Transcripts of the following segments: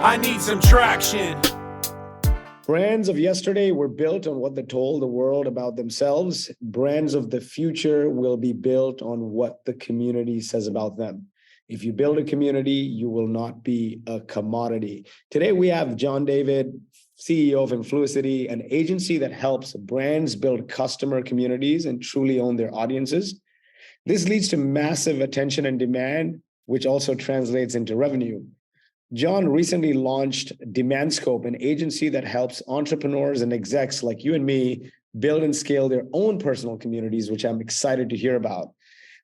I need some traction. Brands of yesterday were built on what they told the world about themselves. Brands of the future will be built on what the community says about them. If you build a community, you will not be a commodity. Today, we have Jon Davids, CEO of Influicity, an agency that helps brands build customer communities and truly own their audiences. This leads to massive attention and demand, which also translates into revenue. Jon recently launched Demand Scope, an agency that helps entrepreneurs and execs like you and me build and scale their own personal communities, which I'm excited to hear about.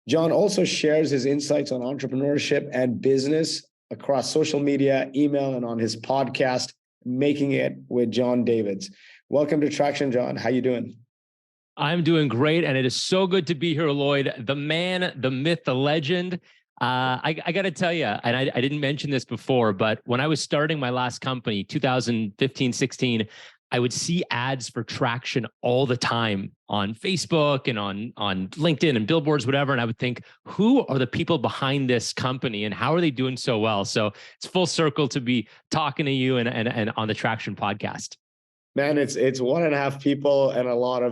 Jon also shares his insights on entrepreneurship and business across social media, email, and on his podcast, Making It with Jon Davids. Welcome to Traction, Jon. How you doing? I'm doing great, and it is so good to be here, Lloyd. The man, the myth, the legend. I got to tell you, and I didn't mention this before, but when I was starting my last company, 2015, 16, I would see ads for Traction all the time on Facebook and on LinkedIn and billboards, whatever. And I would think, who are the people behind this company and how are they doing so well? So it's full circle to be talking to you and on the Traction podcast. Man, it's 1.5 people and a lot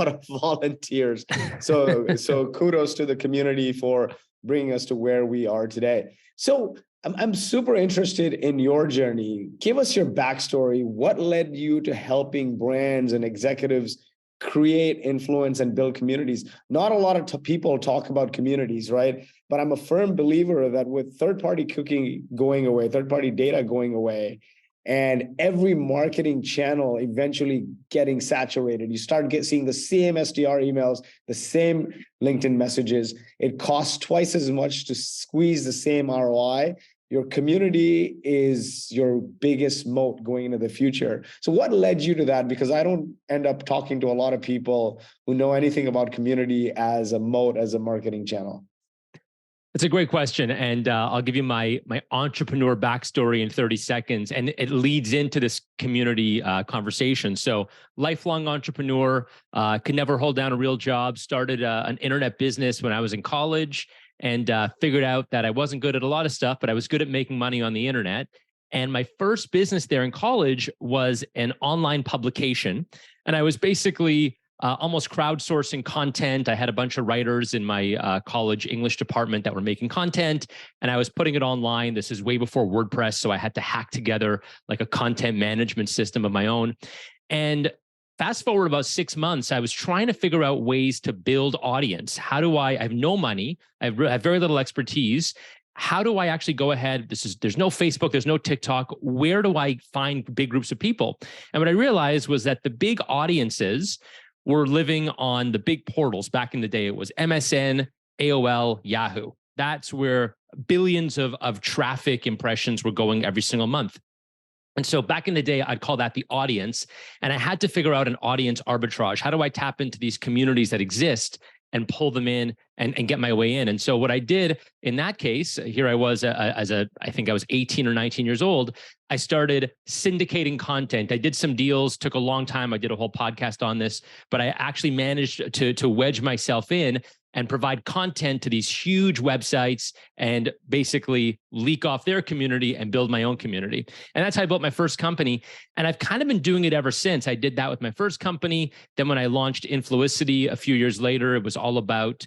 of volunteers. So kudos to the community for bringing us to where we are today. So I'm super interested in your journey. Give us your backstory. What led you to helping brands and executives create, influence, and build communities? Not a lot of people talk about communities, right? But I'm a firm believer that with third-party cookie going away, third-party data going away, and every marketing channel eventually getting saturated, you start seeing the same SDR emails, the same LinkedIn messages. It costs twice as much to squeeze the same ROI. Your community is your biggest moat going into the future. So what led you to that? Because I don't end up talking to a lot of people who know anything about community as a moat, as a marketing channel. It's a great question, and I'll give you my entrepreneur backstory in 30 seconds, and it leads into this community conversation. So, lifelong entrepreneur, could never hold down a real job, started an internet business when I was in college, and figured out that I wasn't good at a lot of stuff, but I was good at making money on the internet. And my first business there in college was an online publication, and I was basically almost crowdsourcing content. I had a bunch of writers in my college English department that were making content, and I was putting it online. This is way before WordPress, so I had to hack together like a content management system of my own. And fast forward about 6 months, I was trying to figure out ways to build audience. How do I have no money, I have very little expertise. How do I actually go ahead? There's no Facebook, there's no TikTok. Where do I find big groups of people? And what I realized was that the big audiences were living on the big portals. Back in the day, it was MSN, AOL, Yahoo. That's where billions of traffic impressions were going every single month. And so back in the day, I'd call that the audience. And I had to figure out an audience arbitrage. How do I tap into these communities that exist and pull them in and get my way in? And so what I did in that case, here I was I think I was 18 or 19 years old, I started syndicating content. I did some deals, took a long time. I did a whole podcast on this, but I actually managed to wedge myself in and provide content to these huge websites and basically leak off their community and build my own community. And that's how I built my first company. And I've kind of been doing it ever since. I did that with my first company. Then when I launched Influicity a few years later, it was all about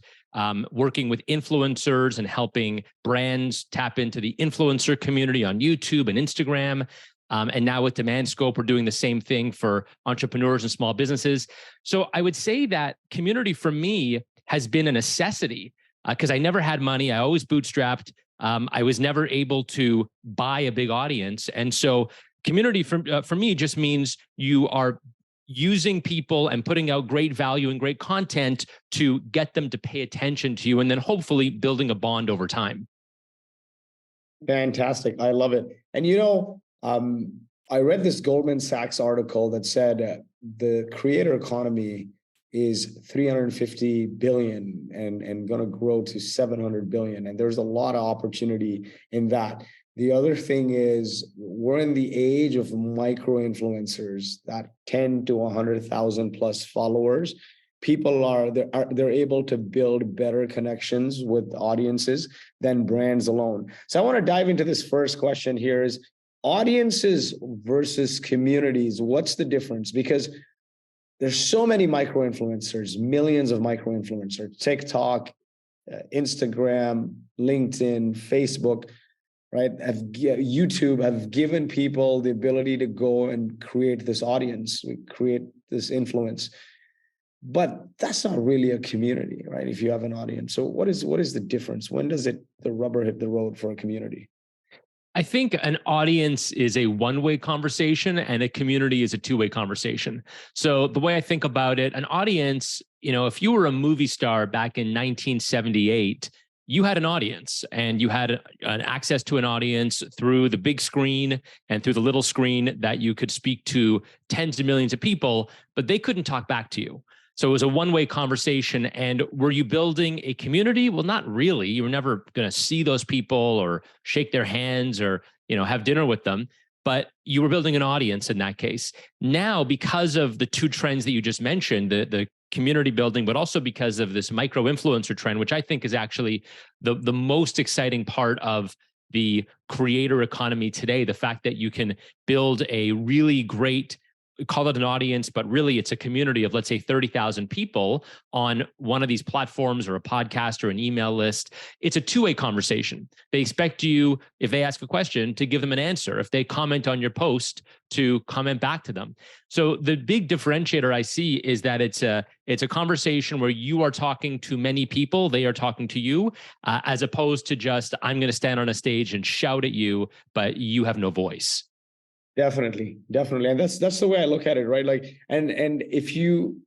working with influencers and helping brands tap into the influencer community on YouTube and Instagram. And now with Demand Scope, we're doing the same thing for entrepreneurs and small businesses. So I would say that community for me has been a necessity because I never had money. I always bootstrapped. I was never able to buy a big audience. And so community for me just means you are using people and putting out great value and great content to get them to pay attention to you, and then hopefully building a bond over time. Fantastic. I love it. And I read this Goldman Sachs article that said the creator economy is 350 billion and going to grow to 700 billion. And there's a lot of opportunity in that. The other thing is we're in the age of micro influencers, that 10 to 100,000 plus followers. People they're able to build better connections with audiences than brands alone. So I want to dive into this first question here is, audiences versus communities, what's the difference? Because there's so many micro influencers, millions of micro influencers, TikTok, Instagram, LinkedIn, Facebook, right? YouTube have given people the ability to go and create this audience, create this influence. But that's not really a community, right? If you have an audience. So what is the difference? When does the rubber hit the road for a community? I think an audience is a one-way conversation and a community is a two-way conversation. So the way I think about it, an audience, if you were a movie star back in 1978, you had an audience and you had an access to an audience through the big screen and through the little screen that you could speak to tens of millions of people, but they couldn't talk back to you. So it was a one-way conversation. And were you building a community? Well, not really. You were never going to see those people or shake their hands or, have dinner with them, but you were building an audience in that case. Now, because of the two trends that you just mentioned, the community building, but also because of this micro influencer trend, which I think is actually the most exciting part of the creator economy today, the fact that you can build a really great, call it an audience, but really it's a community of, let's say, 30,000 people on one of these platforms or a podcast or an email list. It's a two-way conversation. They expect you, if they ask a question, to give them an answer. If they comment on your post, to comment back to them. So the big differentiator I see is that it's a conversation where you are talking to many people, they are talking to you, as opposed to just, I'm going to stand on a stage and shout at you, but you have no voice. Definitely. And that's the way I look at it, right? Like, and if you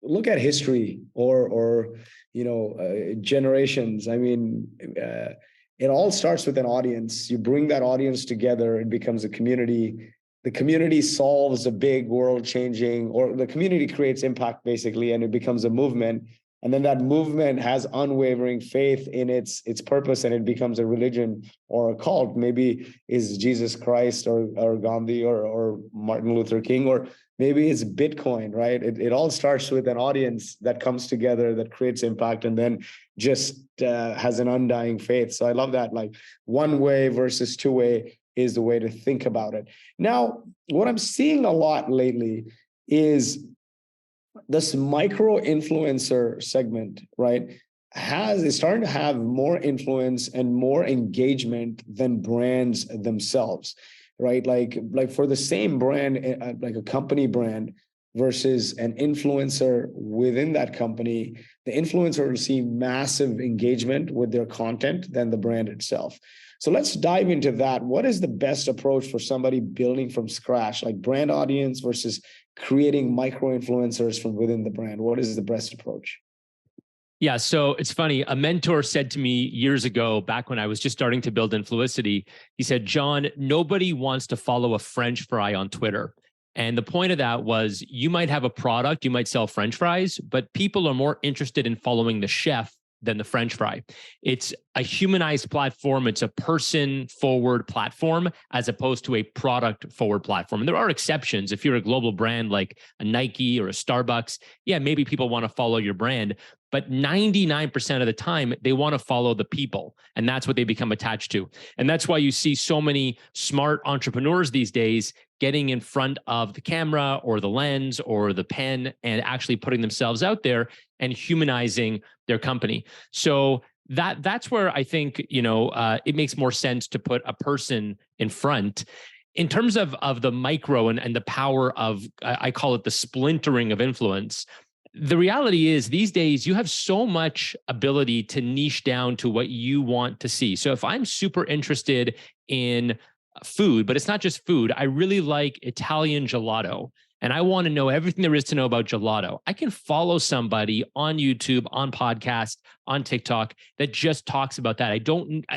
look at history or generations, I mean, it all starts with an audience. You bring that audience together, it becomes a community. The community solves a big world-changing, or the community creates impact basically, and it becomes a movement. And then that movement has unwavering faith in its purpose, and it becomes a religion or a cult. Maybe is Jesus Christ or Gandhi or Martin Luther King, or maybe it's Bitcoin, right? It all starts with an audience that comes together, that creates impact, and then just has an undying faith. So I love that. Like, one way versus two way is the way to think about it. Now, what I'm seeing a lot lately is this micro influencer segment, right, is starting to have more influence and more engagement than brands themselves, right? Like for the same brand, like a company brand versus an influencer within that company, the influencer will see massive engagement with their content than the brand itself. So let's dive into that. What is the best approach for somebody building from scratch, like brand audience versus creating micro influencers from within the brand? What is the best approach? Yeah, so it's funny. A mentor said to me years ago, back when I was just starting to build Influicity, he said, Jon, nobody wants to follow a French fry on Twitter. And the point of that was, you might have a product, you might sell French fries, but people are more interested in following the chef than the French fry. It's a humanized platform. It's a person forward platform as opposed to a product forward platform. And there are exceptions. If you're a global brand like a Nike or a Starbucks, yeah, maybe people want to follow your brand, but 99% of the time they want to follow the people. And that's what they become attached to. And that's why you see so many smart entrepreneurs these days getting in front of the camera or the lens or the pen and actually putting themselves out there and humanizing their company. So that's where I think, it makes more sense to put a person in front. In terms of the micro and the power of, I call it the splintering of influence, the reality is these days you have so much ability to niche down to what you want to see. So if I'm super interested in food, but it's not just food, I really like Italian gelato, and I want to know everything there is to know about gelato, I can follow somebody on YouTube, on podcast, on TikTok that just talks about that.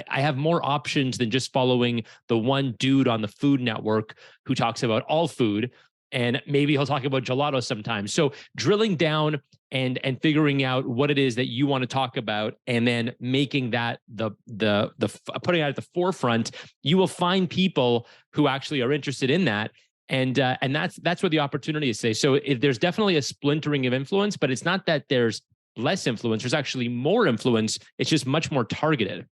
I have more options than just following the one dude on the Food Network who talks about all food. And maybe he'll talk about gelato sometimes. So drilling down and figuring out what it is that you want to talk about, and then making that the putting it at the forefront, you will find people who actually are interested in that. And that's where the opportunity is today. So there's definitely a splintering of influence, but it's not that there's less influence. There's actually more influence. It's just much more targeted.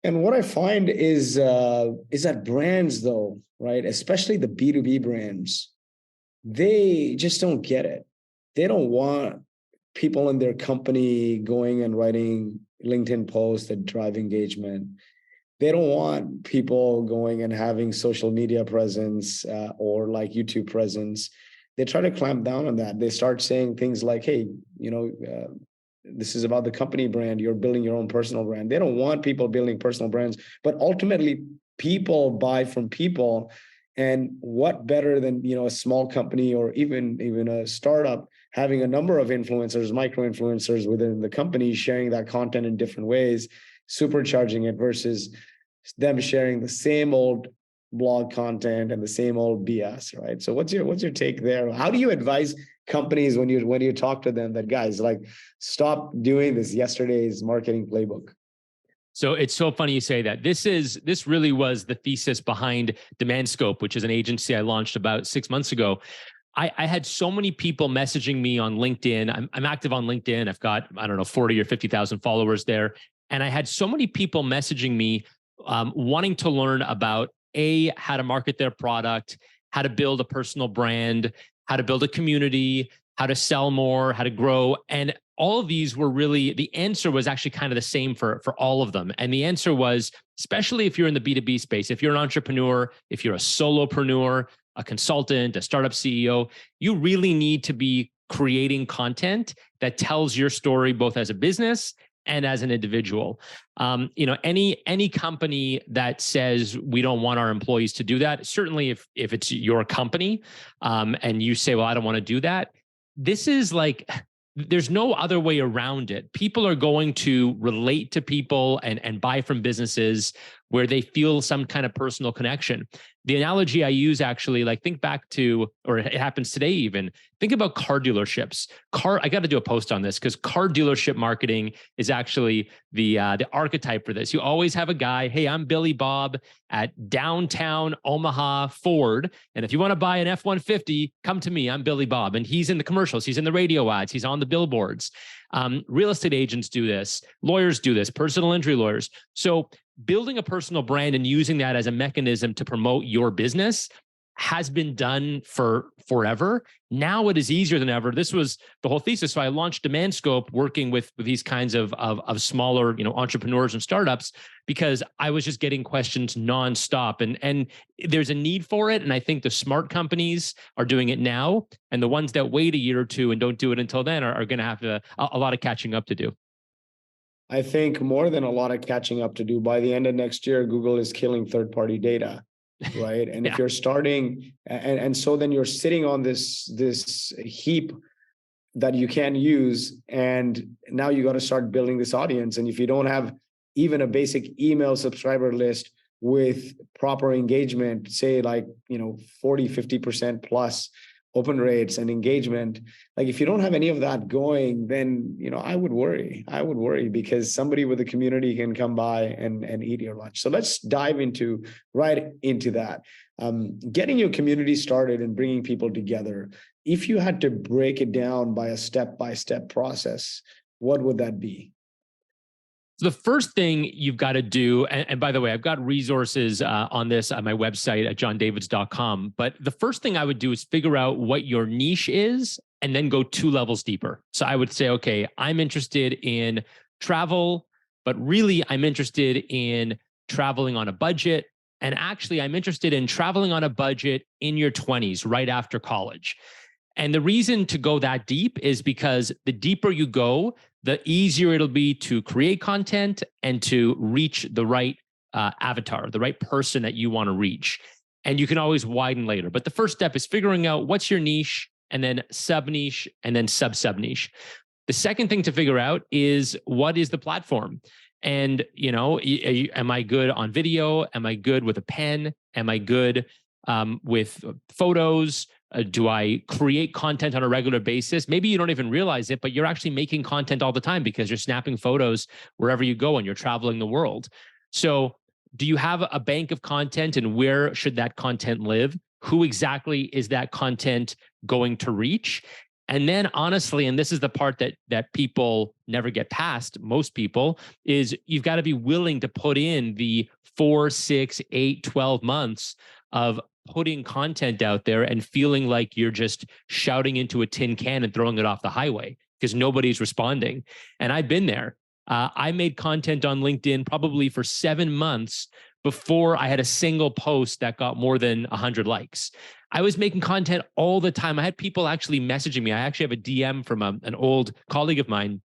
And what I find is that brands, though, right, especially the B2B brands, they just don't get it. They don't want people in their company going and writing LinkedIn posts that drive engagement. They don't want people going and having social media presence or like YouTube presence. They try to clamp down on that. They start saying things like, hey, this is about the company brand. You're building your own personal brand. They don't want people building personal brands, but ultimately people buy from people. And what better than, a small company or even a startup having a number of influencers, micro influencers within the company sharing that content in different ways, supercharging it versus them sharing the same old blog content and the same old BS, right? So what's your take there? How do you advise companies when you talk to them that, guys, like, stop doing this yesterday's marketing playbook? So it's so funny you say that. This really was the thesis behind Demand Scope, which is an agency I launched about 6 months ago. I had so many people messaging me on LinkedIn. I'm active on LinkedIn. I've got, I don't know, 40 or 50,000 followers there. And I had so many people messaging me wanting to learn about how to market their product, how to build a personal brand, how to build a community, how to sell more, how to grow. And all of these were really, the answer was actually kind of the same for all of them. And the answer was, especially if you're in the B2B space, if you're an entrepreneur, if you're a solopreneur, a consultant, a startup CEO, you really need to be creating content that tells your story both as a business and as an individual. Any company that says we don't want our employees to do that, certainly if it's your company and you say, well, I don't want to do that, this is like, there's no other way around it. People are going to relate to people and buy from businesses where they feel some kind of personal connection. The analogy I use, actually, like, think back to, or it happens today even, think about car dealerships. I got to do a post on this because car dealership marketing is actually the archetype for this. You always have a guy, hey, I'm Billy Bob at downtown Omaha Ford. And if you want to buy an F-150, come to me, I'm Billy Bob. And he's in the commercials, he's in the radio ads, he's on the billboards. Real estate agents do this, lawyers do this, personal injury lawyers. So building a personal brand and using that as a mechanism to promote your business has been done for forever. Now it is easier than ever. This was the whole thesis. So I launched Demand Scope, working with these kinds of smaller, entrepreneurs and startups, because I was just getting questions nonstop, and there's a need for it. And I think the smart companies are doing it now, and the ones that wait a year or two and don't do it until then are going to have a lot of catching up to do. I think more than a lot of catching up to do. By the end of next year, Google is killing third-party data, right? And Yeah. if you're starting, and so then you're sitting on this heap that you can use, and now you got to start building this audience. And if you don't have even a basic email subscriber list with proper engagement, say like 40, 50% plus open rates and engagement, like if you don't have any of that going, then I would worry because somebody with a community can come by and eat your lunch. So let's dive right into that. Getting your community started and bringing people together. If you had to break it down by a step-by-step process, what would that be? So the first thing you've got to do, and by the way, I've got resources on this on my website at jondavids.com. But the first thing I would do is figure out what your niche is and then go 2 levels deeper. So I would say, okay, I'm interested in travel, but really I'm interested in traveling on a budget. And actually, I'm interested in traveling on a budget in your 20s, right after college. And the reason to go that deep is because the deeper you go, the easier it'll be to create content and to reach the right avatar, the right person that you want to reach. And you can always widen later. But the first step is figuring out what's your niche, and then sub niche, and then sub niche. The second thing to figure out is, what is the platform? And, am I good on video? Am I good with a pen? Am I good with photos? Do I create content on a regular basis? Maybe you don't even realize it, but you're actually making content all the time because you're snapping photos wherever you go and you're traveling the world. So do you have a bank of content, and where should that content live? Who exactly is that content going to reach? And then honestly, and this is the part that people never get past, most people, is you've got to be willing to put in the 4, 6, 8, 12 months of putting content out there and feeling like you're just shouting into a tin can and throwing it off the highway because nobody's responding. And I've been there. I made content on LinkedIn probably for 7 months before I had a single post that got more than 100 likes. I was making content all the time. I had people actually messaging me. I actually have a DM from an old colleague of mine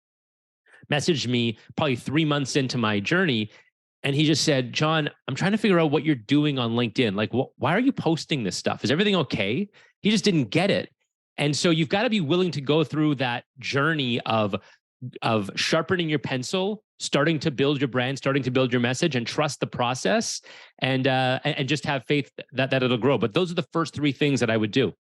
messaged me probably 3 months into my journey. And he just said, Jon, I'm trying to figure out what you're doing on LinkedIn. Like, why are you posting this stuff? Is everything okay? He just didn't get it. And so you've got to be willing to go through that journey of sharpening your pencil, starting to build your brand, starting to build your message, and trust the process, and just have faith that it'll grow. But those are the first 3 things that I would do.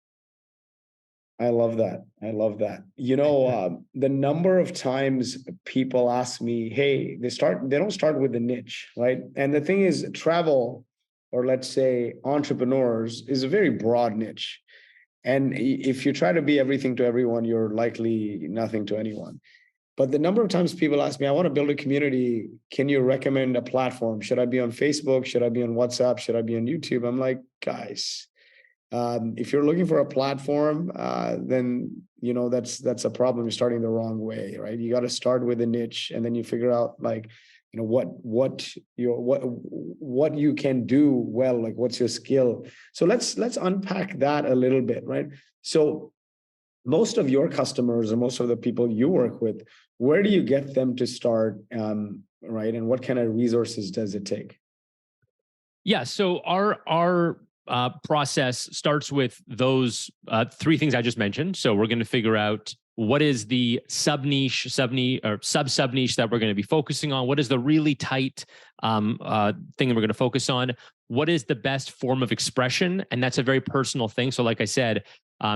I love that. I love that. You know, the number of times people ask me, hey, they don't start with a niche, right? And the thing is, travel, or let's say entrepreneurs, is a very broad niche. And if you try to be everything to everyone, you're likely nothing to anyone. But the number of times people ask me, I want to build a community. Can you recommend a platform? Should I be on Facebook? Should I be on WhatsApp? Should I be on YouTube? I'm like, guys, if you're looking for a platform, then you know that's a problem. You're starting the wrong way, right? You got to start with a niche, and then you figure out like, you know, what you can do well, like what's your skill. So let's unpack that a little bit, right? So most of your customers and most of the people you work with, where do you get them to start, right? And what kind of resources does it take? Yeah, so our process starts with those 3 things I just mentioned. So we're going to figure out what is the sub niche that we're going to be focusing on. What is the really tight thing that we're going to focus on? What is the best form of expression? And that's a very personal thing. So like I said,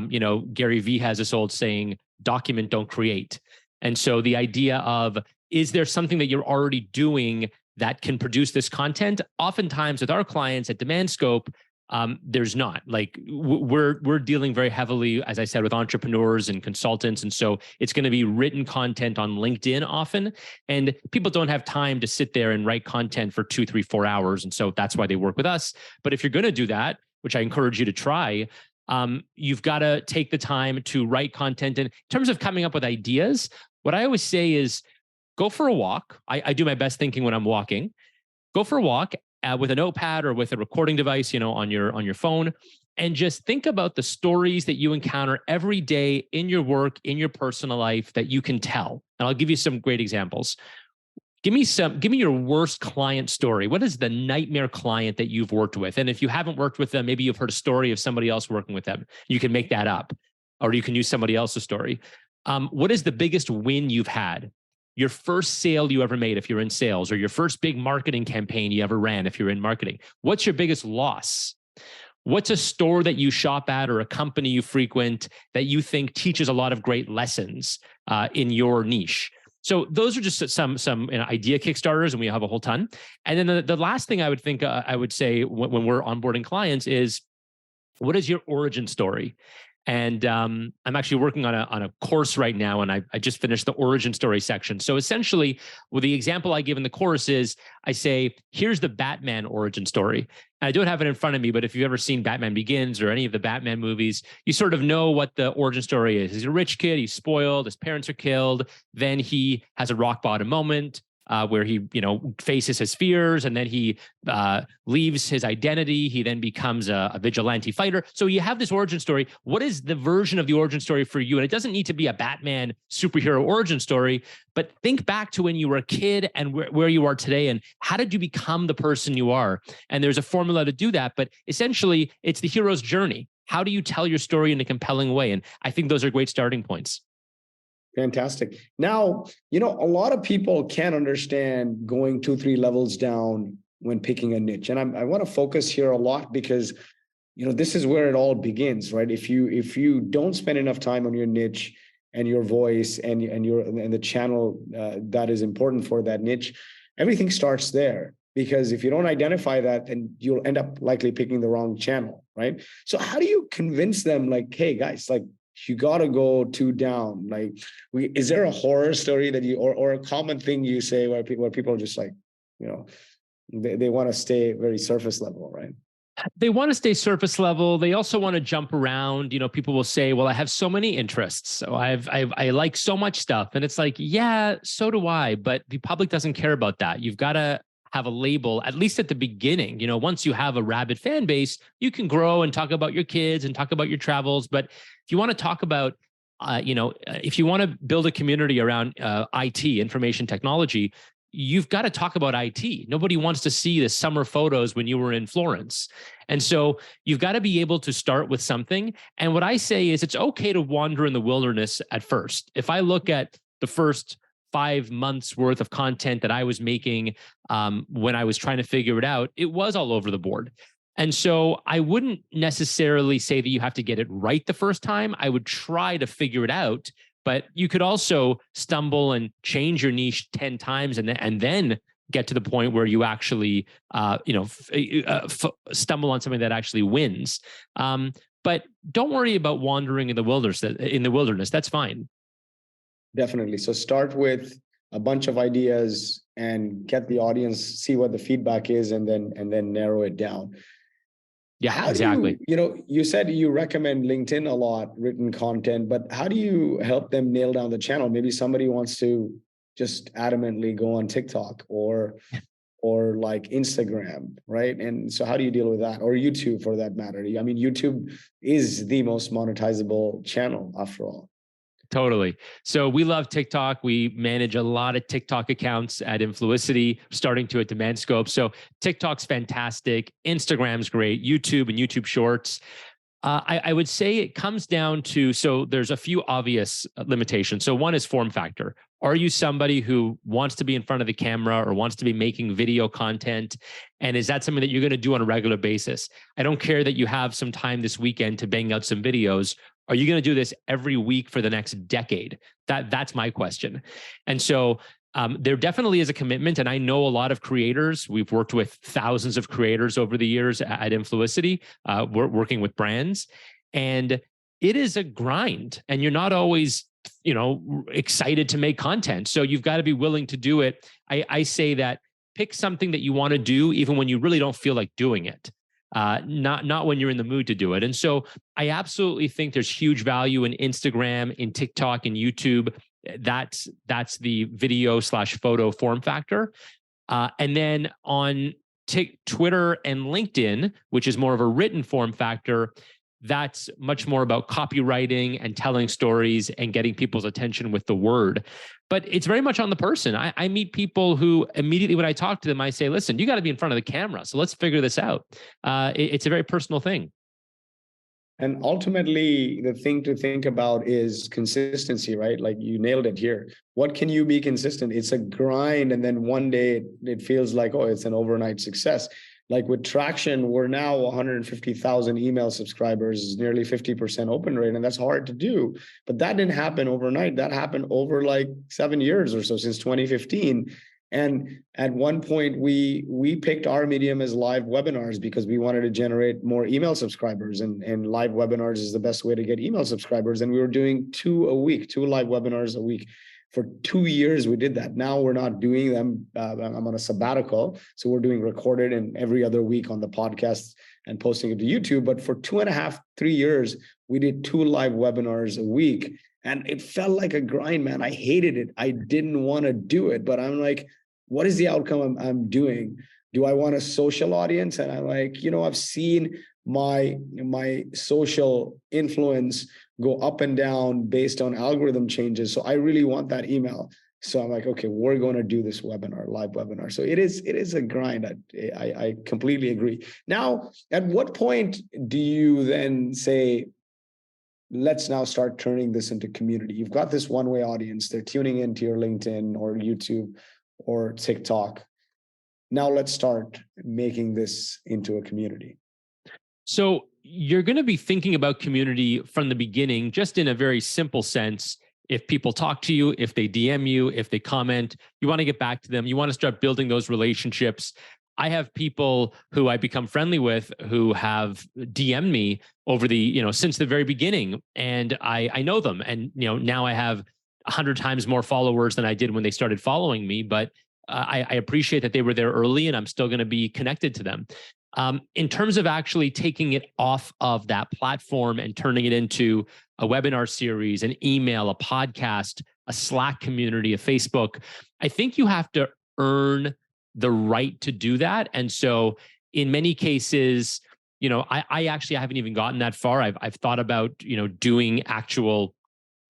you know, Gary Vee has this old saying, document, don't create. And so the idea of, is there something that you're already doing that can produce this content? Oftentimes with our clients at Demand Scope, there's not. Like we're dealing very heavily, as I said, with entrepreneurs and consultants. And so it's going to be written content on LinkedIn often. And people don't have time to sit there and write content for 2, 3, 4 hours. And so that's why they work with us. But if you're going to do that, which I encourage you to try, you've got to take the time to write content. And in terms of coming up with ideas, what I always say is go for a walk. I do my best thinking when I'm walking. Go for a walk with a notepad or with a recording device, you know, on your phone, and just think about the stories that you encounter every day in your work, in your personal life that you can tell. And I'll give you some great examples. Give me your worst client story. What is the nightmare client that you've worked with? And if you haven't worked with them, maybe you've heard a story of somebody else working with them. You can make that up, or you can use somebody else's story. What is the biggest win you've had? Your first sale you ever made if you're in sales, or your first big marketing campaign you ever ran if you're in marketing. What's your biggest loss? What's a store that you shop at or a company you frequent that you think teaches a lot of great lessons in your niche? So those are just some idea kickstarters, and we have a whole ton. And then the last thing I would think I would say when we're onboarding clients is, what is your origin story? And I'm actually working on a course right now, and I just finished the origin story section. So essentially, well, the example I give in the course is I say, here's the Batman origin story. And I don't have it in front of me, but if you've ever seen Batman Begins or any of the Batman movies, you sort of know what the origin story is. He's a rich kid, he's spoiled, his parents are killed. Then he has a rock bottom moment where he, you know, faces his fears, and then he leaves his identity. He then becomes a vigilante fighter. So you have this origin story. What is the version of the origin story for you? And it doesn't need to be a Batman superhero origin story, but think back to when you were a kid and where you are today, and how did you become the person you are? And there's a formula to do that, but essentially it's the hero's journey. How do you tell your story in a compelling way? And I think those are great starting points. Fantastic. Now, you know, a lot of people can't understand going 2, 3 levels down when picking a niche. And I want to focus here a lot because, you know, this is where it all begins, right? If you don't spend enough time on your niche and your voice and the channel that is important for that niche, everything starts there. Because if you don't identify that, then you'll end up likely picking the wrong channel, right? So how do you convince them, like, hey, guys, like, you got to go two down. Like, is there a horror story that you, or a common thing you say where people are just like, you know, they want to stay very surface level, right? They want to stay surface level. They also want to jump around. You know, people will say, well, I have so many interests. So I like so much stuff. And it's like, yeah, so do I. But the public doesn't care about that. You've got to have a label, at least at the beginning. You know, once you have a rabid fan base, you can grow and talk about your kids and talk about your travels. But if you want to talk about, if you want to build a community around IT, information technology, you've got to talk about IT. Nobody wants to see the summer photos when you were in Florence. And so you've got to be able to start with something. And what I say is it's okay to wander in the wilderness at first. If I look at the first 5 months worth of content that I was making when I was trying to figure it out, it was all over the board. And so I wouldn't necessarily say that you have to get it right the first time. I would try to figure it out. But you could also stumble and change your niche 10 times and then get to the point where you actually, stumble on something that actually wins. But don't worry about wandering in the wilderness. That's fine. Definitely. So start with a bunch of ideas and get the audience, see what the feedback is, and then narrow it down. Yeah, how exactly. You said you recommend LinkedIn a lot, written content, but how do you help them nail down the channel? Maybe somebody wants to just adamantly go on TikTok or like Instagram, right? And so how do you deal with that? Or YouTube for that matter? I mean, YouTube is the most monetizable channel after all. Totally. So we love TikTok. We manage a lot of TikTok accounts at Influicity, starting to at Demand Scope. So TikTok's fantastic. Instagram's great. YouTube and YouTube Shorts. I would say it comes down to, so there's a few obvious limitations. So one is form factor. Are you somebody who wants to be in front of the camera or wants to be making video content? And is that something that you're going to do on a regular basis? I don't care that you have some time this weekend to bang out some videos. Are you going to do this every week for the next decade? That's my question. And so there definitely is a commitment. And I know a lot of creators. We've worked with thousands of creators over the years at Influicity. We're working with brands. And it is a grind. And you're not always, excited to make content. So you've got to be willing to do it. I say that pick something that you want to do, even when you really don't feel like doing it. Not when you're in the mood to do it. And so I absolutely think there's huge value in Instagram, in TikTok, and YouTube. That's the video/photo form factor. And then on Twitter and LinkedIn, which is more of a written form factor, that's much more about copywriting and telling stories and getting people's attention with the word. But it's very much on the person. I meet people who immediately when I talk to them, I say, listen, you got to be in front of the camera. So let's figure this out. It's a very personal thing. And ultimately, the thing to think about is consistency, right? Like you nailed it here. What can you be consistent? It's a grind. And then one day it feels like, oh, it's an overnight success. Like with Traction, we're now 150,000 email subscribers, nearly 50% open rate. And that's hard to do. But that didn't happen overnight. That happened over like 7 years or so, since 2015. And at one point, we picked our medium as live webinars because we wanted to generate more email subscribers. And live webinars is the best way to get email subscribers. And we were doing 2 live webinars a week. For 2 years, we did that. Now we're not doing them. I'm on a sabbatical. So we're doing recorded and every other week on the podcast and posting it to YouTube. But for 2.5, 3 years, we did 2 live webinars a week. And it felt like a grind, man. I hated it. I didn't want to do it. But I'm like, what is the outcome I'm doing? Do I want a social audience? And I'm like, I've seen my social influence go up and down based on algorithm changes. So I really want that email. So I'm like, okay, we're going to do this webinar, live webinar. So it is a grind. I completely agree. Now, at what point do you then say, let's now start turning this into community? You've got this one-way audience. They're tuning into your LinkedIn or YouTube or TikTok. Now let's start making this into a community. So you're going to be thinking about community from the beginning, just in a very simple sense. If people talk to you, if they DM you, if they comment, you want to get back to them. You want to start building those relationships. I have people who I become friendly with who have DM'd me over the, since the very beginning, and I know them, and now I have 100 times more followers than I did when they started following me. But I appreciate that they were there early, and I'm still going to be connected to them. In terms of actually taking it off of that platform and turning it into a webinar series, an email, a podcast, a Slack community, a Facebook, I think you have to earn the right to do that. And so in many cases, I actually haven't even gotten that far. I've thought about, doing actual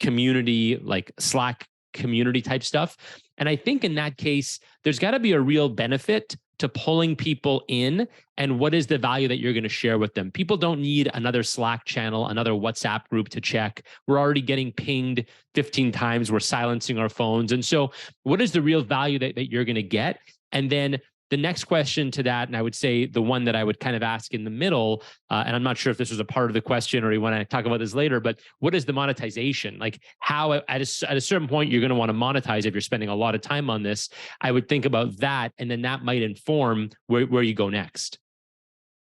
community, like Slack community type stuff. And I think in that case, there's got to be a real benefit to pulling people in, and what is the value that you're going to share with them. People don't need another Slack channel, another WhatsApp group to check. We're already getting pinged 15 times. We're silencing our phones. And so what is the real value that you're going to get? And then the next question to that, and I would say the one that I would kind of ask in the middle, and I'm not sure if this was a part of the question or you want to talk about this later, but what is the monetization? Like how at a certain point you're going to want to monetize if you're spending a lot of time on this. I would think about that, and then that might inform where you go next.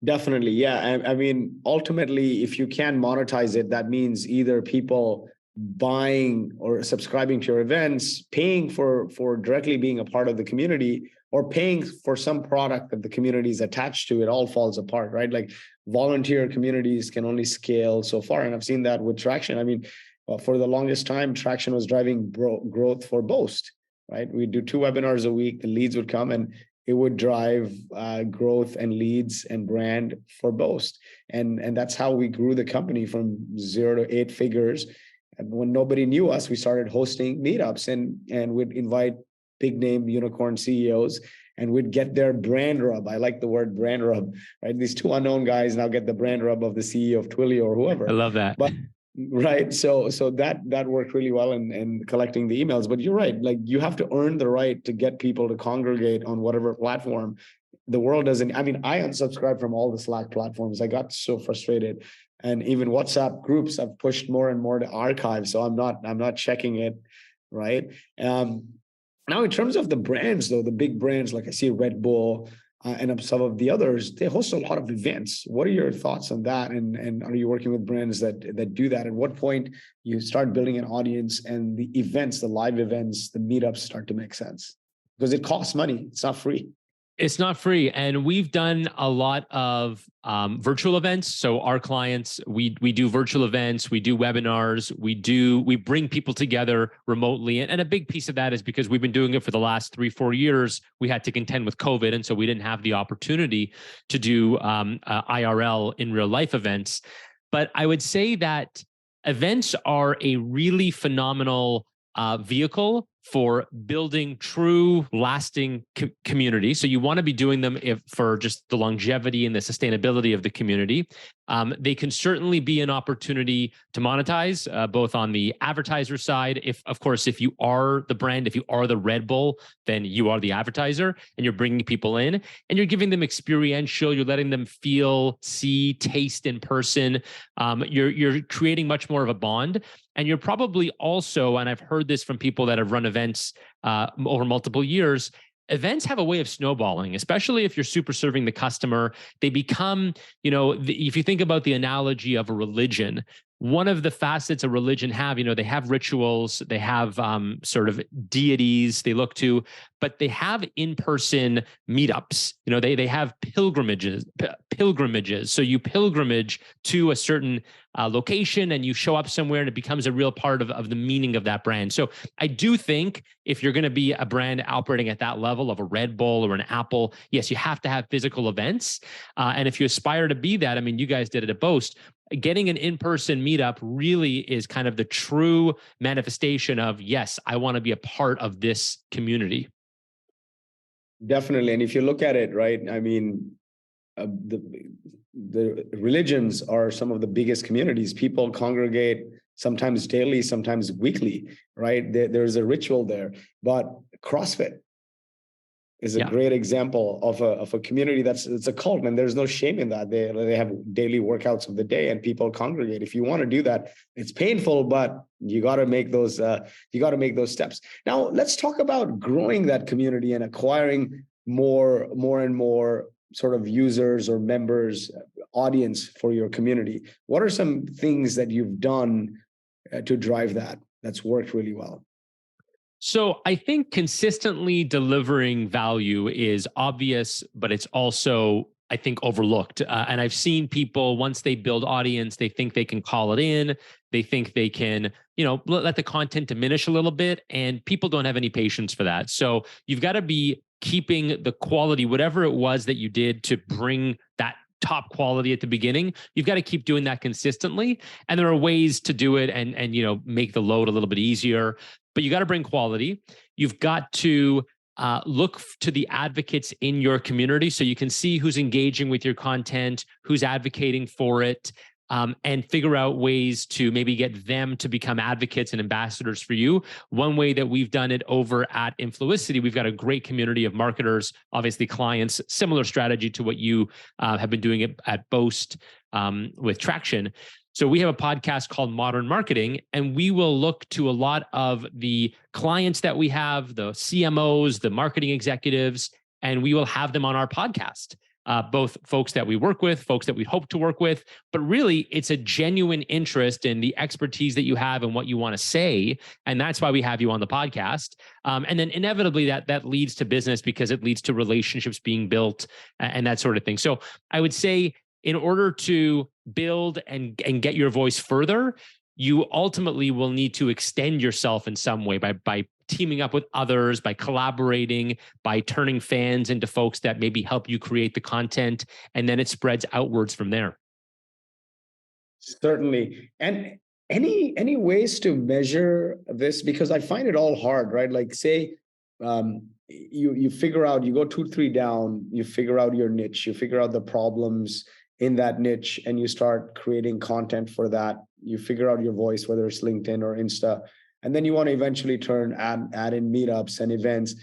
Definitely. Yeah. I mean, ultimately, if you can monetize it, that means either people buying or subscribing to your events, paying for directly being a part of the community, or paying for some product that the community is attached to. It all falls apart, right? Like volunteer communities can only scale so far. And I've seen that with Traction. I mean, for the longest time, Traction was driving growth for Boast, right? We'd do 2 webinars a week, the leads would come, and it would drive growth and leads and brand for Boast. And that's how we grew the company from 0 to 8 figures. And when nobody knew us, we started hosting meetups and would invite big name unicorn CEOs, and we'd get their brand rub. I like the word brand rub, right? These 2 unknown guys now get the brand rub of the CEO of Twilio or whoever. I love that. But right. So that worked really well in collecting the emails. But you're right. Like you have to earn the right to get people to congregate on whatever platform. The world doesn't, I mean, I unsubscribed from all the Slack platforms. I got so frustrated. And even WhatsApp groups, I've pushed more and more to archive. So I'm not checking it. Right. Now, in terms of the brands, though, the big brands, like I see Red Bull and some of the others, they host a lot of events. What are your thoughts on that? And are you working with brands that do that? At what point you start building an audience and the events, the live events, the meetups start to make sense? Because it costs money. It's not free. It's not free. And we've done a lot of virtual events. So our clients, we do virtual events, we do webinars, we bring people together remotely. And a big piece of that is because we've been doing it for the last 3-4 years. We had to contend with COVID. And so we didn't have the opportunity to do IRL in real life events. But I would say that events are a really phenomenal vehicle for building true lasting community. So you want to be doing them for just the longevity and the sustainability of the community. They can certainly be an opportunity to monetize, both on the advertiser side. Of course, if you are the brand, if you are the Red Bull, then you are the advertiser and you're bringing people in and you're giving them experiential, you're letting them feel, see, taste in person. You're creating much more of a bond. And you're probably also, and I've heard this from people that have run events over multiple years, events have a way of snowballing, especially if you're super serving the customer. They become, if you think about the analogy of a religion, one of the facets a religion have, they have rituals, they have sort of deities they look to, but they have in-person meetups. They have pilgrimages. So you pilgrimage to a certain location and you show up somewhere and it becomes a real part of the meaning of that brand. So I do think if you're going to be a brand operating at that level of a Red Bull or an Apple, yes, you have to have physical events. And if you aspire to be that, I mean, you guys did it at Boast. Getting an in-person meetup really is kind of the true manifestation of, yes, I want to be a part of this community. Definitely. And if you look at it, right, I mean, the religions are some of the biggest communities. People congregate sometimes daily, sometimes weekly, right? There's a ritual there. But CrossFit is a great example of a community it's a cult, and there's no shame in that. They have daily workouts of the day and people congregate. If you want to do that, it's painful, but you got to make those steps. Now let's talk about growing that community and acquiring more and more sort of users or members, audience for your community. What are some things that you've done to drive that's worked really well? So I think consistently delivering value is obvious, but it's also, I think, overlooked. And I've seen people, once they build audience, they think they can call it in. They think they can, let the content diminish a little bit, and people don't have any patience for that. So you've got to be keeping the quality, whatever it was that you did to bring that top quality at the beginning. You've got to keep doing that consistently. And there are ways to do it and make the load a little bit easier, but you got to bring quality. You've got to look to the advocates in your community so you can see who's engaging with your content, who's advocating for it, and figure out ways to maybe get them to become advocates and ambassadors for you. One way that we've done it over at Influicity, we've got a great community of marketers, obviously clients, similar strategy to what you have been doing at Boast with Traction. So we have a podcast called Modern Marketing, and we will look to a lot of the clients that we have, the CMOs, the marketing executives, and we will have them on our podcast. Both folks that we work with, folks that we hope to work with, but really it's a genuine interest in the expertise that you have and what you want to say. And that's why we have you on the podcast. And then inevitably that leads to business because it leads to relationships being built and that sort of thing. So I would say in order to build and get your voice further, you ultimately will need to extend yourself in some way by teaming up with others, by collaborating, by turning fans into folks that maybe help you create the content, and then it spreads outwards from there. Certainly. And any ways to measure this? Because I find it all hard, right? Like say you figure out, you go 2-3 down, you figure out your niche, you figure out the problems in that niche, and you start creating content for that. You figure out your voice, whether it's LinkedIn or Insta, and then you want to eventually add in meetups and events.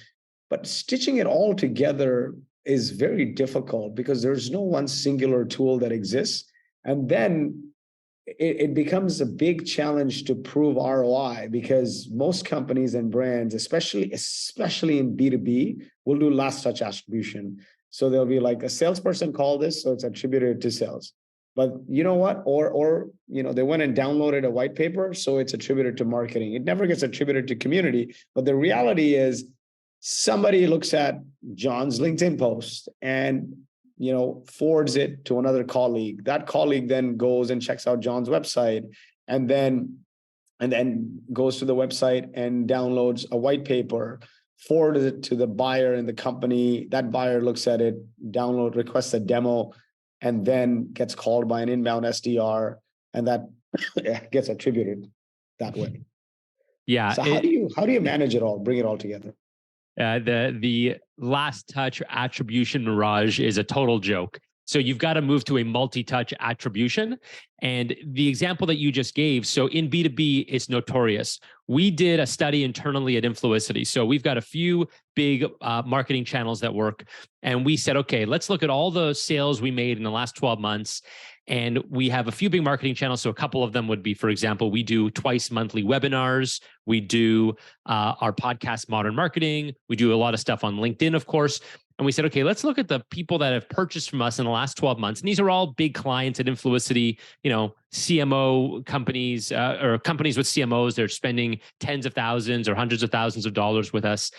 But stitching it all together is very difficult because there's no one singular tool that exists. And then it becomes a big challenge to prove ROI because most companies and brands, especially in B2B, will do last touch attribution. So they'll be like, a salesperson called this, so it's attributed to sales. But you know what? Or they went and downloaded a white paper, so it's attributed to marketing. It never gets attributed to community. But the reality is, somebody looks at Jon's LinkedIn post and forwards it to another colleague. That colleague then goes and checks out Jon's website, and then goes to the website and downloads a white paper, forwards it to the buyer in the company. That buyer looks at it, requests a demo, and then gets called by an inbound SDR, and that gets attributed that way. Yeah. So how do you manage it all, bring it all together? The last touch attribution mirage is a total joke. So you've got to move to a multi-touch attribution. And the example that you just gave, so in B2B, it's notorious. We did a study internally at Influicity. So we've got a few big marketing channels that work. And we said, okay, let's look at all the sales we made in the last 12 months. And we have a few big marketing channels. So a couple of them would be, for example, we do twice monthly webinars. We do our podcast, Modern Marketing. We do a lot of stuff on LinkedIn, of course. And we said, okay, let's look at the people that have purchased from us in the last 12 months. And these are all big clients at Influicity, CMO companies or companies with CMOs. They're spending tens of thousands or hundreds of thousands of dollars with us.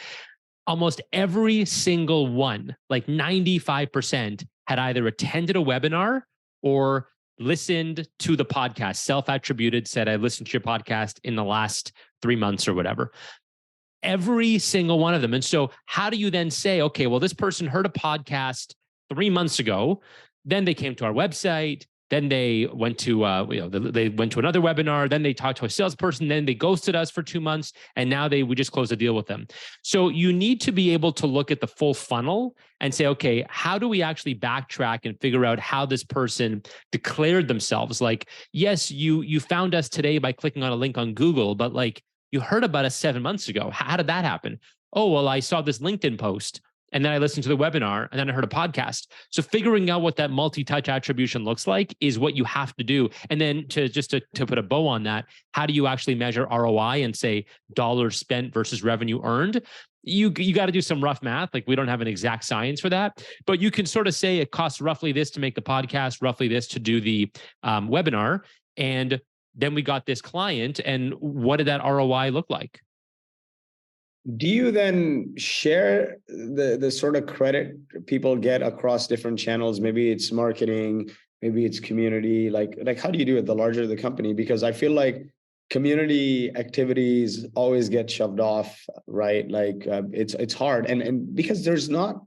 Almost every single one, like 95%, had either attended a webinar or listened to the podcast, self-attributed, said, I listened to your podcast in the last 3 months or whatever. Every single one of them. And so how do you then say, okay, well, this person heard a podcast 3 months ago, then they came to our website, then they went to, they went to another webinar, then they talked to a salesperson, then they ghosted us for 2 months, and now we just closed a deal with them. So you need to be able to look at the full funnel and say, okay, how do we actually backtrack and figure out how this person declared themselves? Like, yes, you found us today by clicking on a link on Google, but like, you heard about us 7 months ago. How did that happen? Oh, well, I saw this LinkedIn post, and then I listened to the webinar, and then I heard a podcast. So figuring out what that multi-touch attribution looks like is what you have to do. And then to put a bow on that, how do you actually measure ROI and say dollars spent versus revenue earned? you got to do some rough math. Like we don't have an exact science for that, but you can sort of say it costs roughly this to make the podcast, roughly this to do the webinar. And then we got this client, and what did that ROI look like? Do you then share the sort of credit people get across different channels? Maybe it's marketing, maybe it's community. Like how do you do it the larger the company? Because I feel like community activities always get shoved off, right? Like it's hard, and because there's not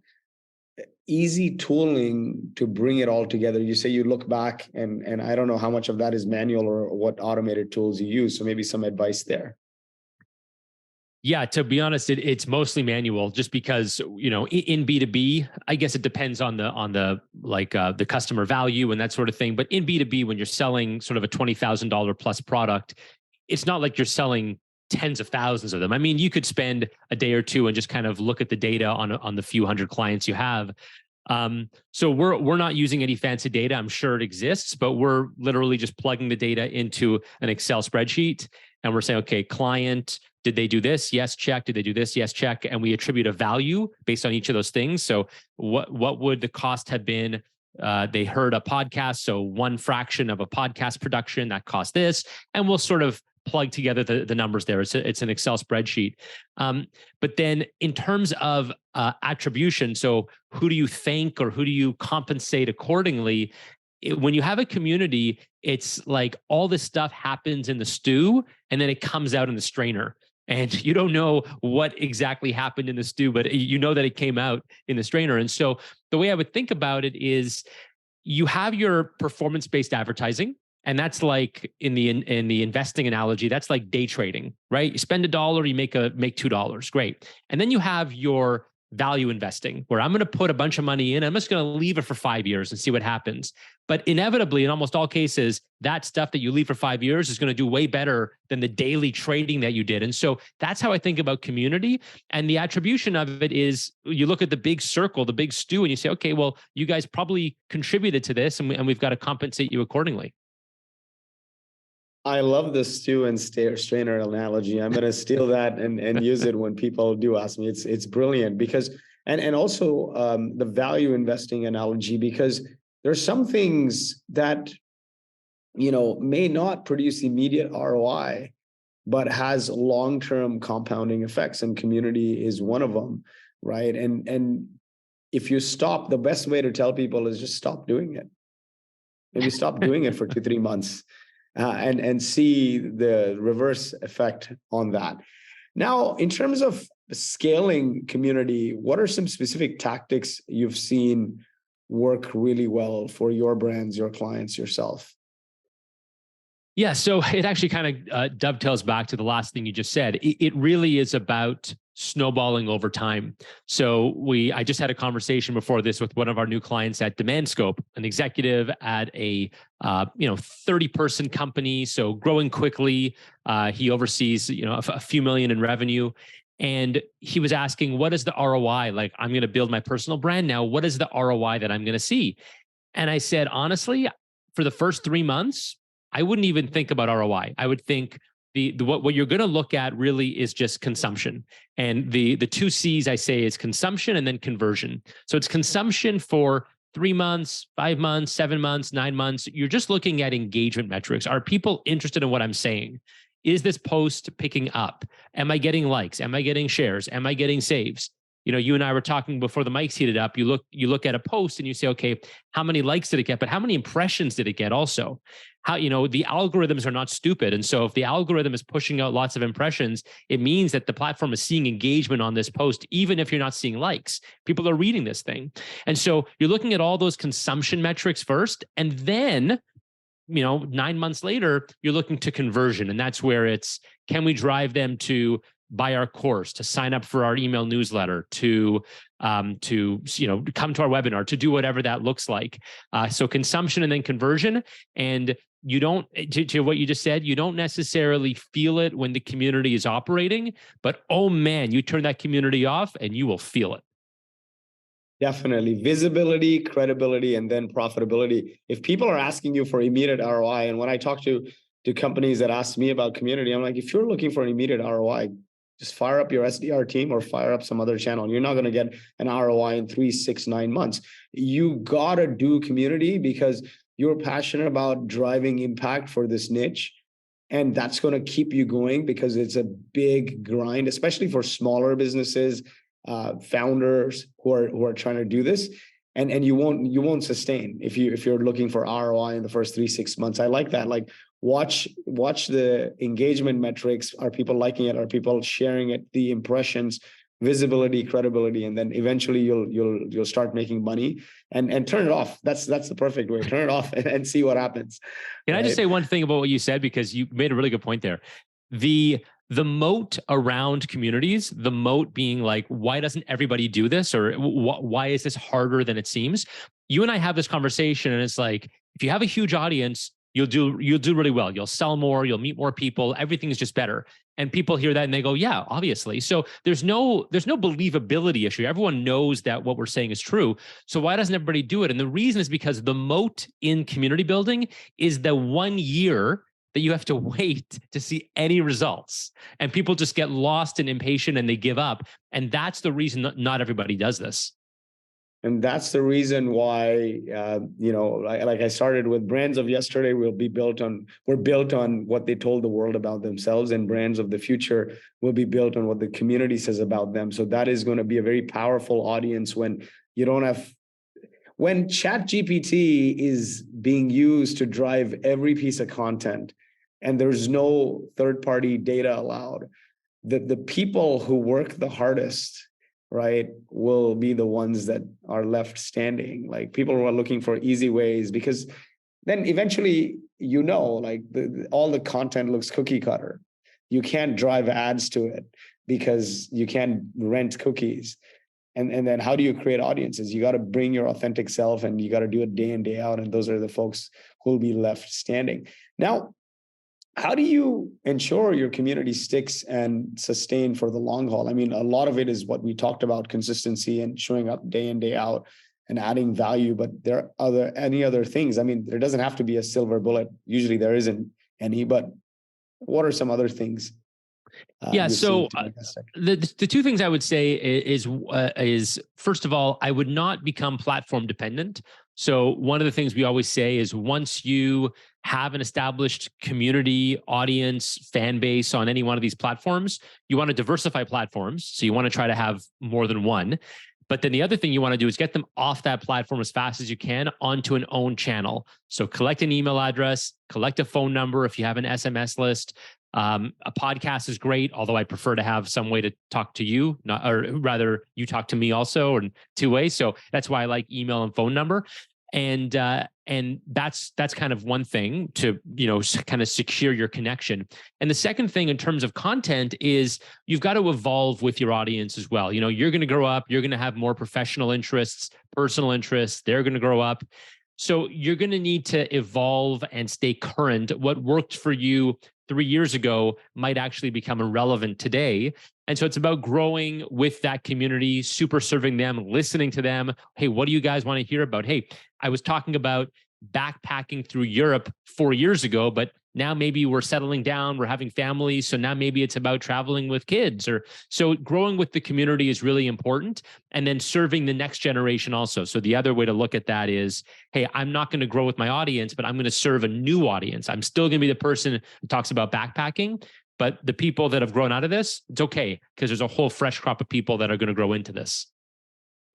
easy tooling to bring it all together. You say you look back, and I don't know how much of that is manual or what automated tools you use. So maybe some advice there. Yeah, to be honest, it's mostly manual, just because, you know, in B2B, I guess it depends on the customer value and that sort of thing. But in B2B, when you're selling sort of a $20,000 plus product, it's not like you're selling tens of thousands of them. I mean, you could spend a day or two and just kind of look at the data on the few hundred clients you have. So we're not using any fancy data. I'm sure it exists, but we're literally just plugging the data into an Excel spreadsheet, and we're saying, okay, client, did they do this? Yes, check. Did they do this? Yes, check. And we attribute a value based on each of those things. So what would the cost have been? They heard a podcast, so one fraction of a podcast production that cost this, and we'll sort of plug together the numbers there. It's an Excel spreadsheet. But then in terms of attribution, so who do you thank or who do you compensate accordingly? When you have a community, it's like all this stuff happens in the stew and then it comes out in the strainer. And you don't know what exactly happened in the stew, but you know that it came out in the strainer. And so the way I would think about it is you have your performance-based advertising. And that's like in the investing analogy, that's like day trading, right? You spend $1, you make $2. Great. And then you have your value investing, where I'm going to put a bunch of money in. I'm just going to leave it for 5 years and see what happens. But inevitably, in almost all cases, that stuff that you leave for 5 years is going to do way better than the daily trading that you did. And so that's how I think about community. And the attribution of it is you look at the big circle, the big stew, and you say, okay, well, you guys probably contributed to this, and we've got to compensate you accordingly. I love the stew and strainer analogy. I'm going to steal that and use it when people do ask me. It's brilliant because, and also the value investing analogy, because there's some things that, you know, may not produce immediate ROI, but has long-term compounding effects, and community is one of them, right? And if you stop, the best way to tell people is just stop doing it. Maybe stop doing it for 2-3 months. And see the reverse effect on that. Now, in terms of scaling community, what are some specific tactics you've seen work really well for your brands, your clients, yourself? Yeah, so it actually kind of dovetails back to the last thing you just said. It really is about snowballing over time. So I just had a conversation before this with one of our new clients at Demand Scope, an executive at a 30-person company, so growing quickly. He oversees a few million in revenue. And he was asking, what is the ROI? Like, I'm going to build my personal brand now. What is the ROI that I'm going to see? And I said, honestly, for the first 3 months, I wouldn't even think about ROI. I would think what you're going to look at really is just consumption. And the 2 C's I say is consumption and then conversion. So it's consumption for 3 months, 5 months, 7 months, 9 months. You're just looking at engagement metrics. Are people interested in what I'm saying? Is this post picking up? Am I getting likes? Am I getting shares? Am I getting saves? You know, you and I were talking before the mics heated up. You look at a post and you say, okay, how many likes did it get? But how many impressions did it get also? How, the algorithms are not stupid. And so if the algorithm is pushing out lots of impressions, it means that the platform is seeing engagement on this post, even if you're not seeing likes. People are reading this thing. And so you're looking at all those consumption metrics first, and then 9 months later, you're looking to conversion. And that's where it's, can we drive them to buy our course, to sign up for our email newsletter, to come to our webinar, to do whatever that looks like. So consumption and then conversion. And you don't, to what you just said, you don't necessarily feel it when the community is operating, but oh man, you turn that community off and you will feel it. Definitely. Visibility, credibility, and then profitability. If people are asking you for immediate ROI, and when I talk to companies that ask me about community, I'm like, if you're looking for an immediate ROI, Just fire up your SDR team or fire up some other channel. You're not going to get an ROI in 3, 6, 9 months. You got to do community because you're passionate about driving impact for this niche. And that's going to keep you going because it's a big grind, especially for smaller businesses, founders who are trying to do this. And you won't sustain if you're looking for ROI in the first 3, 6 months. I like that. Like watch the engagement metrics. Are people liking it? Are people sharing it? The impressions, visibility, credibility, and then eventually you'll start making money and turn it off. That's the perfect way. Turn it off and see what happens. Can I just say one thing about what you said, because you made a really good point there. The moat around communities, the moat being like, why doesn't everybody do this? Or why is this harder than it seems? You and I have this conversation and it's like, if you have a huge audience, you'll do really well. You'll sell more, you'll meet more people, everything is just better. And people hear that and they go, yeah, obviously. So there's no believability issue. Everyone knows that what we're saying is true. So why doesn't everybody do it? And the reason is because the moat in community building is the 1 year that you have to wait to see any results. And people just get lost and impatient and they give up. And that's the reason that not everybody does this. And that's the reason why, like I started with, brands of yesterday were built on what they told the world about themselves, and brands of the future will be built on what the community says about them. So that is going to be a very powerful audience when ChatGPT is being used to drive every piece of content and there's no third-party data allowed. The people who work the hardest, right, will be the ones that are left standing. Like people who are looking for easy ways, because then eventually, all the content looks cookie cutter. You can't drive ads to it because you can't rent cookies. And then how do you create audiences? You got to bring your authentic self and you got to do it day in, day out. And those are the folks who will be left standing. Now, how do you ensure your community sticks and sustain for the long haul? I mean, a lot of it is what we talked about, consistency and showing up day in, day out and adding value. But there are any other things? I mean, there doesn't have to be a silver bullet. Usually there isn't any, but what are some other things? So the two things I would say is first of all, I would not become platform dependent. So one of the things we always say is once you have an established community, audience, fan base on any one of these platforms, you want to diversify platforms. So you want to try to have more than one. But then the other thing you want to do is get them off that platform as fast as you can onto an own channel. So collect an email address, collect a phone number if you have an SMS list. A podcast is great, although I prefer to have some way to talk to you, or rather you talk to me also, or in two ways. So that's why I like email and phone number. And that's kind of one thing to, kind of secure your connection. And the second thing in terms of content is you've got to evolve with your audience as well. You're going to grow up, you're going to have more professional interests, personal interests, they're going to grow up. So you're going to need to evolve and stay current. What worked for you 3 years ago might actually become irrelevant today. And so it's about growing with that community, super serving them, listening to them. Hey, what do you guys want to hear about? Hey, I was talking about backpacking through Europe 4 years ago, but now maybe we're settling down, we're having families. So now maybe it's about traveling with kids. So growing with the community is really important. And then serving the next generation also. So the other way to look at that is, hey, I'm not going to grow with my audience, but I'm going to serve a new audience. I'm still going to be the person who talks about backpacking, but the people that have grown out of this, it's okay, because there's a whole fresh crop of people that are going to grow into this.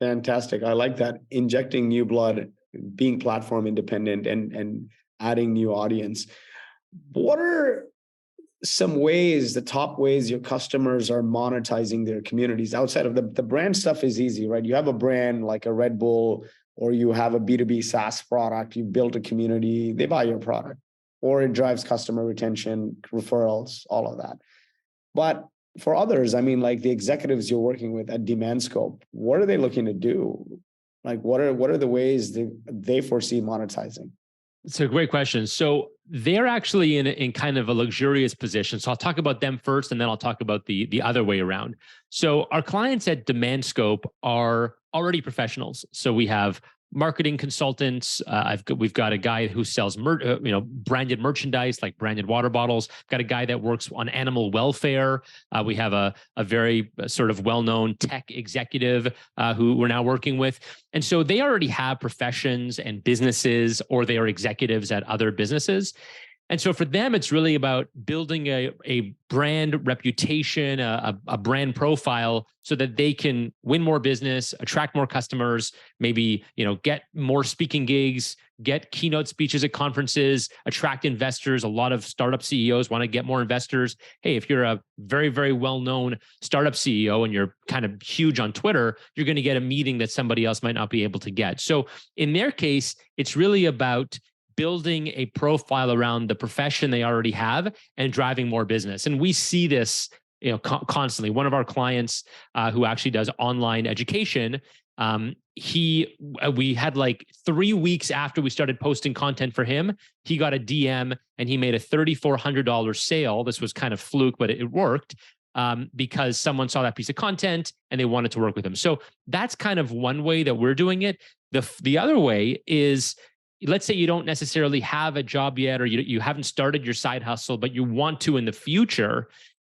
Fantastic. I like that. Injecting new blood, being platform independent and adding new audience. What are some ways, the top ways your customers are monetizing their communities outside of the brand stuff is easy, right? You have a brand like a Red Bull, or you have a B2B SaaS product, you built a community, they buy your product, or it drives customer retention, referrals, all of that. But for others, I mean, like the executives you're working with at Demand Scope, what are they looking to do? Like, what are the ways they foresee monetizing? It's a great question. So they're actually in kind of a luxurious position. So I'll talk about them first, and then I'll talk about the other way around. So our clients at Demand Scope are already professionals. So we have marketing consultants. We've got a guy who sells branded merchandise like branded water bottles. Got a guy that works on animal welfare. We have a very sort of well-known tech executive who we're now working with. And so they already have professions and businesses, or they are executives at other businesses. And so for them, it's really about building a brand reputation, a brand profile, so that they can win more business, attract more customers, maybe, get more speaking gigs, get keynote speeches at conferences, attract investors. A lot of startup CEOs want to get more investors. Hey, if you're a very, very well-known startup CEO and you're kind of huge on Twitter, you're going to get a meeting that somebody else might not be able to get. So in their case, it's really about building a profile around the profession they already have and driving more business. And we see this, constantly. One of our clients who actually does online education, we had like 3 weeks after we started posting content for him, he got a DM and he made a $3,400 sale. This was kind of fluke, but it worked because someone saw that piece of content and they wanted to work with him. So that's kind of one way that we're doing it. The other way is, let's say you don't necessarily have a job yet, or you haven't started your side hustle, but you want to in the future.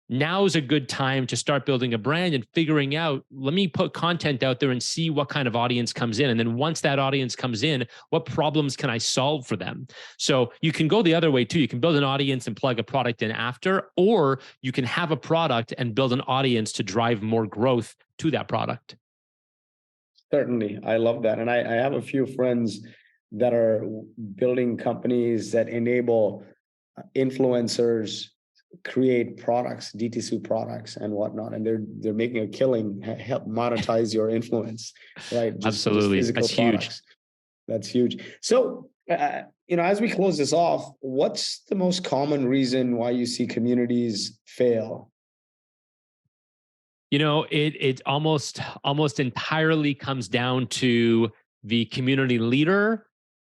Now is a good time to start building a brand and figuring out, let me put content out there and see what kind of audience comes in. And then once that audience comes in, what problems can I solve for them? So you can go the other way too. You can build an audience and plug a product in after, or you can have a product and build an audience to drive more growth to that product. Certainly. I love that. And I have a few friends that are building companies that enable influencers create products, DTC products and whatnot, and they're making a killing, help monetize your influence, right? Absolutely, that's huge. That's huge. So, as we close this off, what's the most common reason why you see communities fail? It almost entirely comes down to the community leader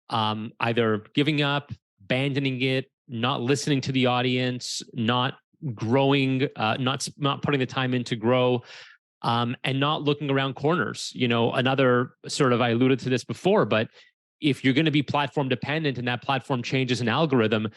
either giving up, abandoning it, not listening to the audience, not growing, not putting the time in to grow, and not looking around corners. Another sort of, I alluded to this before, but if you're going to be platform dependent and that platform changes an algorithm,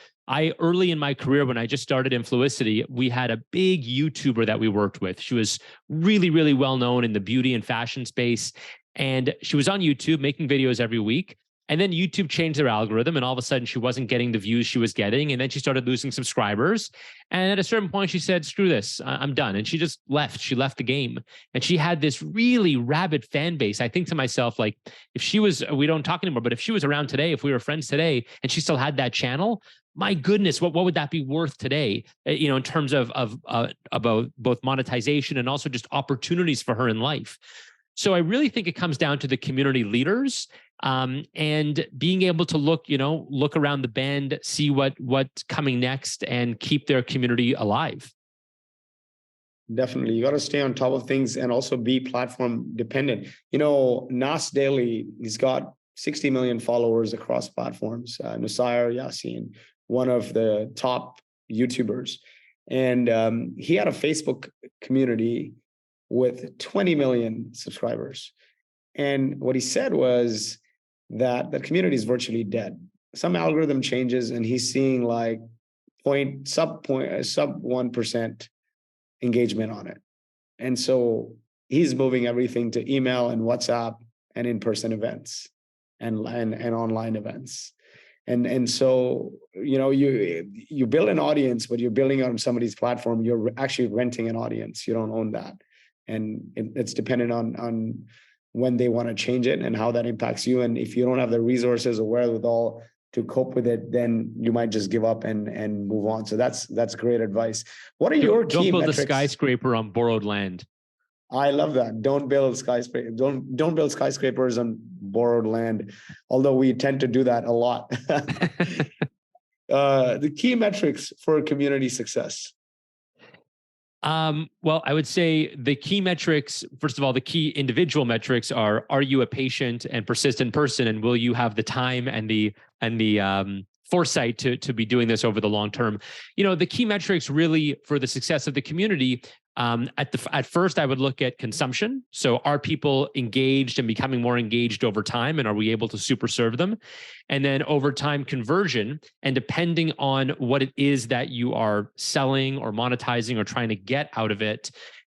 early in my career, when I just started Influicity, we had a big YouTuber that we worked with. She was really, really well known in the beauty and fashion space. And she was on YouTube making videos every week. And then YouTube changed their algorithm, and all of a sudden she wasn't getting the views she was getting. And then she started losing subscribers. And at a certain point, she said, screw this, I'm done. And she just left. She left the game. And she had this really rabid fan base. I think to myself, like, if she was, we don't talk anymore, but if she was around today, if we were friends today, and she still had that channel, my goodness, what would that be worth today? In terms of about both monetization and also just opportunities for her in life. So I really think it comes down to the community leaders and being able to look around the bend, see what's coming next, and keep their community alive. Definitely. You got to stay on top of things and also be platform dependent. Nas Daily, he's got 60 million followers across platforms. Nusair Yassin, one of the top YouTubers. And he had a Facebook community with 20 million subscribers. And what he said was that the community is virtually dead. Some algorithm changes and he's seeing like sub 1% engagement on it. And so he's moving everything to email and WhatsApp and in-person events and online events. And so, you build an audience, but you're building on somebody's platform. You're actually renting an audience. You don't own that. And it's dependent on when they want to change it and how that impacts you. And if you don't have the resources or wherewithal to cope with it, then you might just give up and move on. So that's great advice. What are your key metrics? Don't build a skyscraper on borrowed land. I love that. Don't build skyscrapers. Don't build skyscrapers on borrowed land, although we tend to do that a lot. The key metrics for community success. Well, I would say the key metrics, first of all, the key individual metrics are you a patient and persistent person? And will you have the time and the foresight to be doing this over the long term? The key metrics really for the success of the community At first, I would look at consumption. So are people engaged and becoming more engaged over time? And are we able to super serve them? And then over time, conversion. And depending on what it is that you are selling or monetizing or trying to get out of it,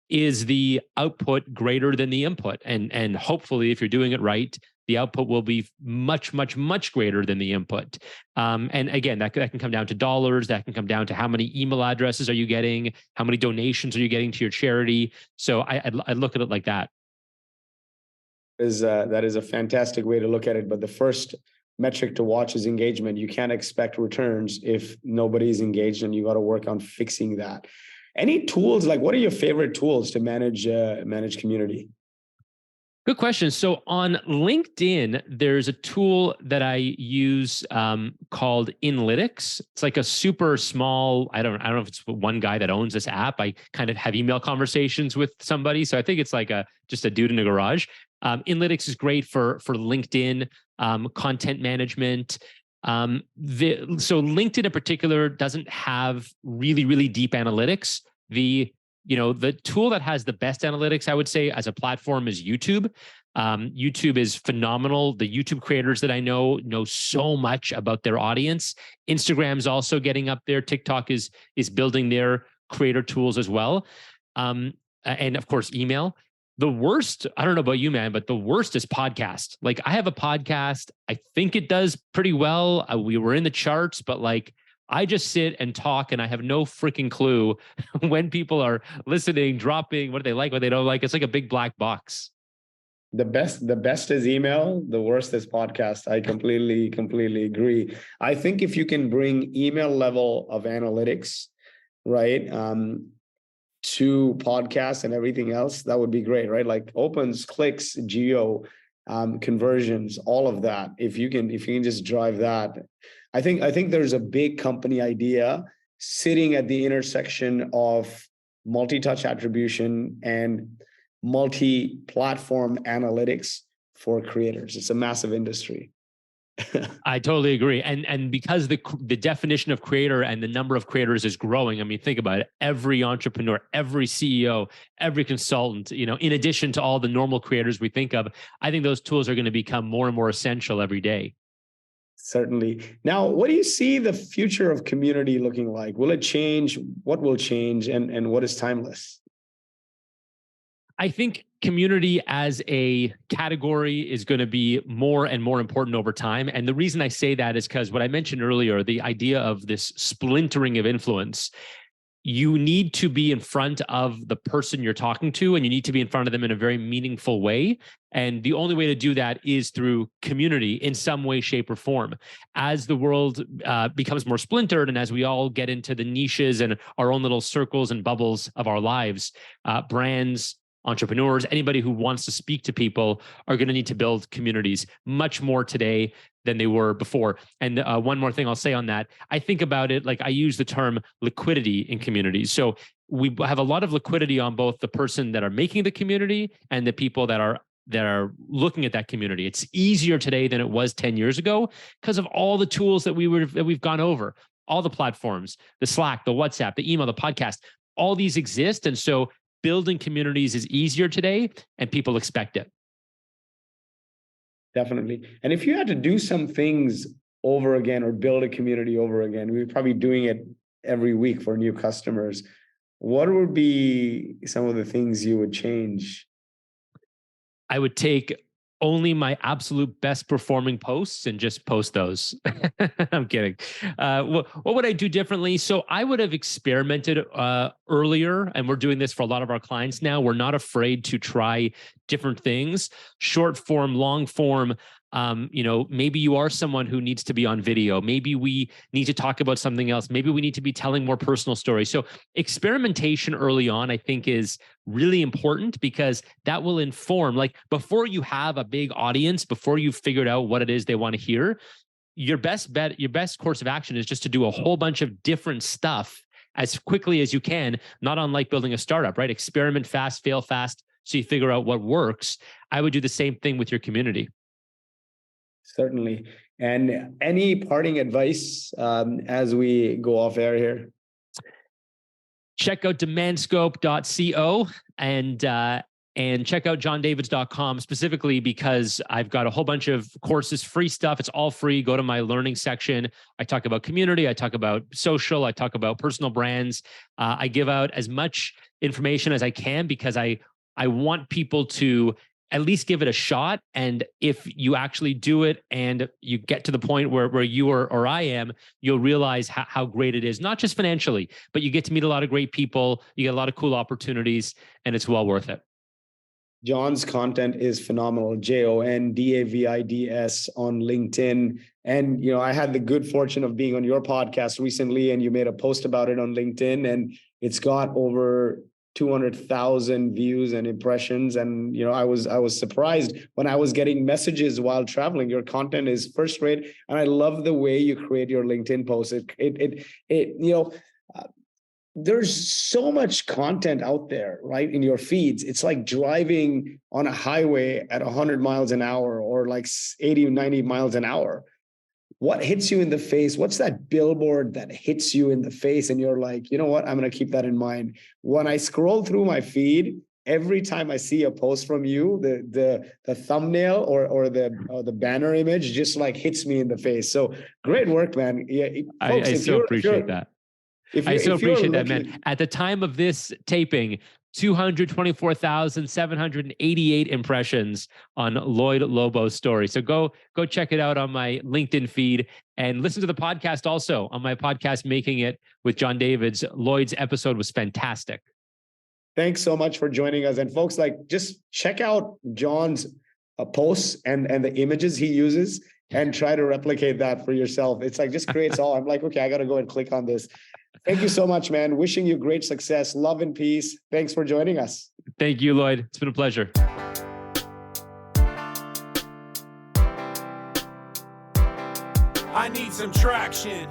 is the output greater than the input? And hopefully, if you're doing it right, the output will be much, much, much greater than the input. And again, that can come down to dollars. That can come down to how many email addresses are you getting? How many donations are you getting to your charity? So I look at it like that. That is a fantastic way to look at it. But the first metric to watch is engagement. You can't expect returns if nobody's engaged, and you got to work on fixing that. Any tools, like what are your favorite tools to manage community? Good question. So on LinkedIn, there's a tool that I use called Influicity. It's like a super small, I don't know if it's one guy that owns this app. I kind of have email conversations with somebody. So I think it's like just a dude in a garage. Influicity is great for LinkedIn, content management. So LinkedIn in particular doesn't have really, really deep analytics. The tool that has the best analytics, I would say, as a platform is YouTube. YouTube is phenomenal. The YouTube creators that I know so much about their audience. Instagram's also getting up there. TikTok is building their creator tools as well. And of course, email. The worst, I don't know about you, man, but the worst is podcast. Like I have a podcast. I think it does pretty well. We were in the charts, but like I just sit and talk and I have no freaking clue when people are listening, dropping, what do they like, what they don't like. It's like a big black box. The best is email. The worst is podcast. I completely agree. I think if you can bring email level of analytics, right, to podcasts and everything else, that would be great, right? Like opens, clicks, geo, conversions, all of that. If you can just drive that, I think there's a big company idea sitting at the intersection of multi-touch attribution and multi-platform analytics for creators. It's a massive industry. I totally agree. And because the definition of creator and the number of creators is growing, I mean, think about it. Every entrepreneur, every CEO, every consultant, in addition to all the normal creators we think of, I think those tools are going to become more and more essential every day. Certainly. Now, what do you see the future of community looking like? Will it change? What will change? And what is timeless? I think community as a category is going to be more and more important over time. And the reason I say that is because what I mentioned earlier, the idea of this splintering of influence, you need to be in front of the person you're talking to, and you need to be in front of them in a very meaningful way. And the only way to do that is through community in some way, shape, or form. As the world becomes more splintered, and as we all get into the niches and our own little circles and bubbles of our lives, brands, entrepreneurs, anybody who wants to speak to people are going to need to build communities much more today than they were before. And one more thing I'll say on that, I think about it like I use the term liquidity in communities. So we have a lot of liquidity on both the person that are making the community and the people that are looking at that community. It's easier today than it was 10 years ago because of all the tools that we've gone over, all the platforms, the Slack, the WhatsApp, the email, the podcast, all these exist. And so building communities is easier today and people expect it. Definitely. And if you had to do some things over again or build a community over again, we're probably doing it every week for new customers. What would be some of the things you would change? I would take only my absolute best performing posts and just post those. I'm kidding. What would I do differently? So I would have experimented earlier, and we're doing this for a lot of our clients now. We're not afraid to try different things, short form, long form. Maybe you are someone who needs to be on video. Maybe we need to talk about something else. Maybe we need to be telling more personal stories. So experimentation early on, I think, is really important because that will inform, like before you have a big audience, before you've figured out what it is they want to hear, your best course of action is just to do a whole bunch of different stuff as quickly as you can, not unlike building a startup, right? Experiment fast, fail fast, so you figure out what works. I would do the same thing with your community. Certainly. And any parting advice as we go off air here? check out demandscope.co and check out jondavids.com specifically because I've got a whole bunch of courses, free stuff. It's all free. Go to my learning section. I talk about community. I talk about social. I talk about personal brands. I give out as much information as I can because I want people to at least give it a shot. And if you actually do it and you get to the point where you or I am, you'll realize how great it is, not just financially, but you get to meet a lot of great people. You get a lot of cool opportunities and it's well worth it. Jon's content is phenomenal. JONDAVIDS on LinkedIn. And, I had the good fortune of being on your podcast recently, and you made a post about it on LinkedIn, and it's got over 200,000 views and impressions. And, I was surprised when I was getting messages while traveling. Your content is first rate. And I love the way you create your LinkedIn posts. There's so much content out there, right? In your feeds. It's like driving on a highway at 100 miles an hour or like 80, 90 miles an hour. What hits you in the face? What's that billboard that hits you in the face? And you're like, you know what? I'm going to keep that in mind. When I scroll through my feed, every time I see a post from you, the thumbnail or the banner image just like hits me in the face. So great work, man. Yeah, folks, I so appreciate that. I so appreciate that, man. At the time of this taping, 224,788 impressions on Lloyd Lobo's story. So go check it out on my LinkedIn feed and listen to the podcast also on my podcast, Making It with Jon Davids. Lloyd's episode was fantastic. Thanks so much for joining us. And folks, just check out Jon's posts and the images he uses and try to replicate that for yourself. It's just creates all. I'm like, okay, I got to go and click on this. Thank you so much, man. Wishing you great success, love and peace. Thanks for joining us. Thank you, Lloyd. It's been a pleasure. I need some traction.